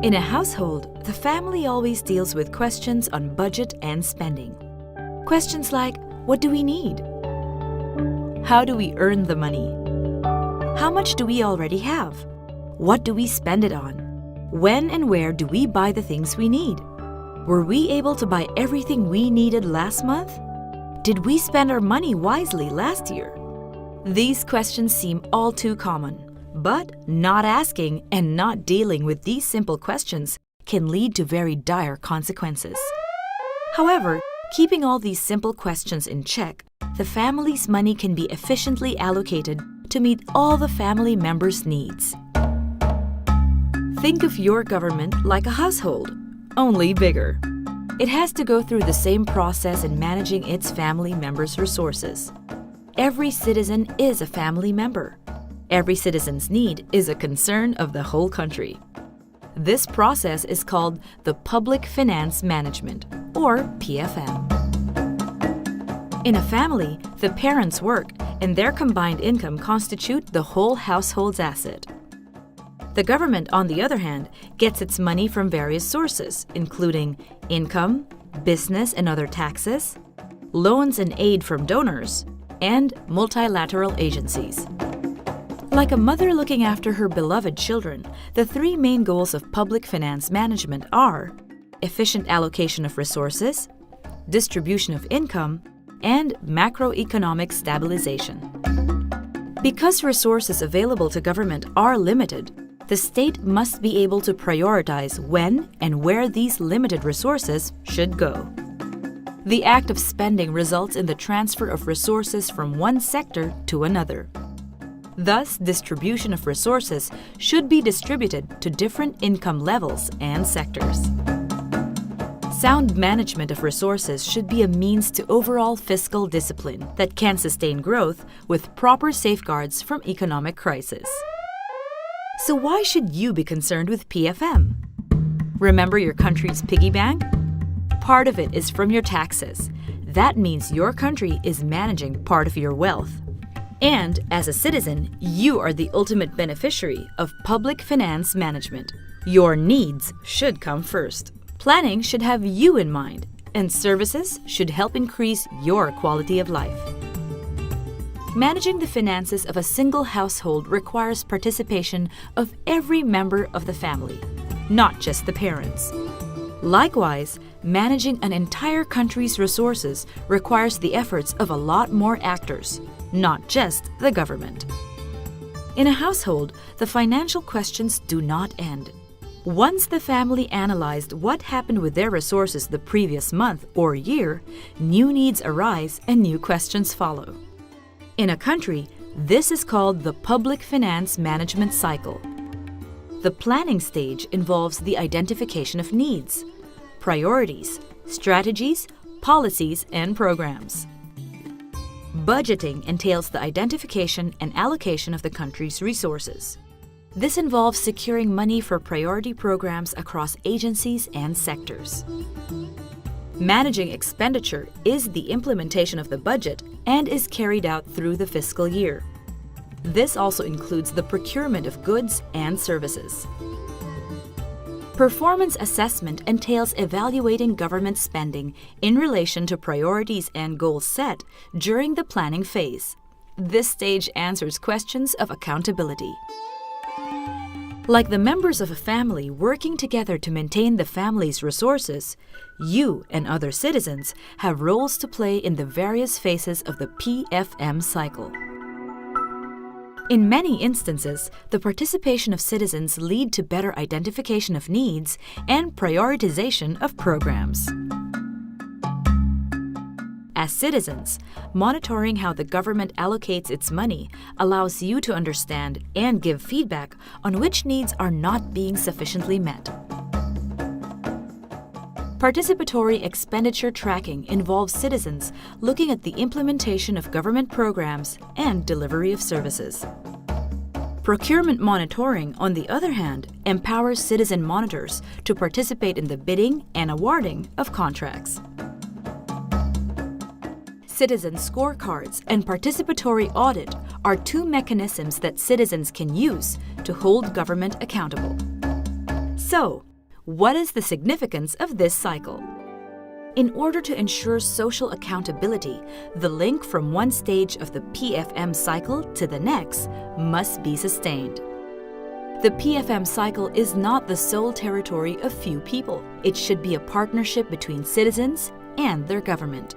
In a household, the family always deals with questions on budget and spending. Questions like, what do we need? How do we earn the money? How much do we already have? What do we spend it on? When and where do we buy the things we need? Were we able to buy everything we needed last month? Did we spend our money wisely last year? These questions seem all too common. But not asking and not dealing with these simple questions can lead to very dire consequences. However, keeping all these simple questions in check, the family's money can be efficiently allocated to meet all the family members' needs. Think of your government like a household, only bigger. It has to go through the same process in managing its family members' resources. Every citizen is a family member. Every citizen's need is a concern of the whole country. This process is called the Public Finance Management, or PFM. In a family, the parents' work and their combined income constitute the whole household's asset. The government, on the other hand, gets its money from various sources, including income, business and other taxes, loans and aid from donors, and multilateral agencies. Like a mother looking after her beloved children, the three main goals of public finance management are efficient allocation of resources, distribution of income, and macroeconomic stabilization. Because resources available to government are limited, the state must be able to prioritize when and where these limited resources should go. The act of spending results in the transfer of resources from one sector to another. Thus, distribution of resources should be distributed to different income levels and sectors. Sound management of resources should be a means to overall fiscal discipline that can sustain growth with proper safeguards from economic crisis. So why should you be concerned with PFM? Remember your country's piggy bank? Part of it is from your taxes. That means your country is managing part of your wealth. And as a citizen, you are the ultimate beneficiary of public finance management. Your needs should come first. Planning should have you in mind, and services should help increase your quality of life. Managing the finances of a single household requires participation of every member of the family, not just the parents. Likewise, managing an entire country's resources requires the efforts of a lot more actors, not just the government. In a household, the financial questions do not end. Once the family analyzed what happened with their resources the previous month or year, new needs arise and new questions follow. In a country, this is called the public finance management cycle. The planning stage involves the identification of needs, priorities, strategies, policies, and programs. Budgeting entails the identification and allocation of the country's resources. This involves securing money for priority programs across agencies and sectors. Managing expenditure is the implementation of the budget and is carried out through the fiscal year. This also includes the procurement of goods and services. Performance assessment entails evaluating government spending in relation to priorities and goals set during the planning phase. This stage answers questions of accountability. Like the members of a family working together to maintain the family's resources, you and other citizens have roles to play in the various phases of the PFM cycle. In many instances, the participation of citizens lead to better identification of needs and prioritization of programs. As citizens, monitoring how the government allocates its money allows you to understand and give feedback on which needs are not being sufficiently met. Participatory expenditure tracking involves citizens looking at the implementation of government programs and delivery of services. Procurement monitoring, on the other hand, empowers citizen monitors to participate in the bidding and awarding of contracts. Citizen scorecards and participatory audit are two mechanisms that citizens can use to hold government accountable. So, What is the significance of this cycle? In order to ensure social accountability, the link from one stage of the PFM cycle to the next must be sustained. The PFM cycle is not the sole territory of few people. It should be a partnership between citizens and their government.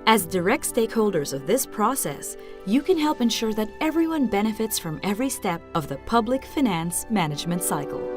As direct stakeholders of this process, you can help ensure that everyone benefits from every step of the public finance management cycle.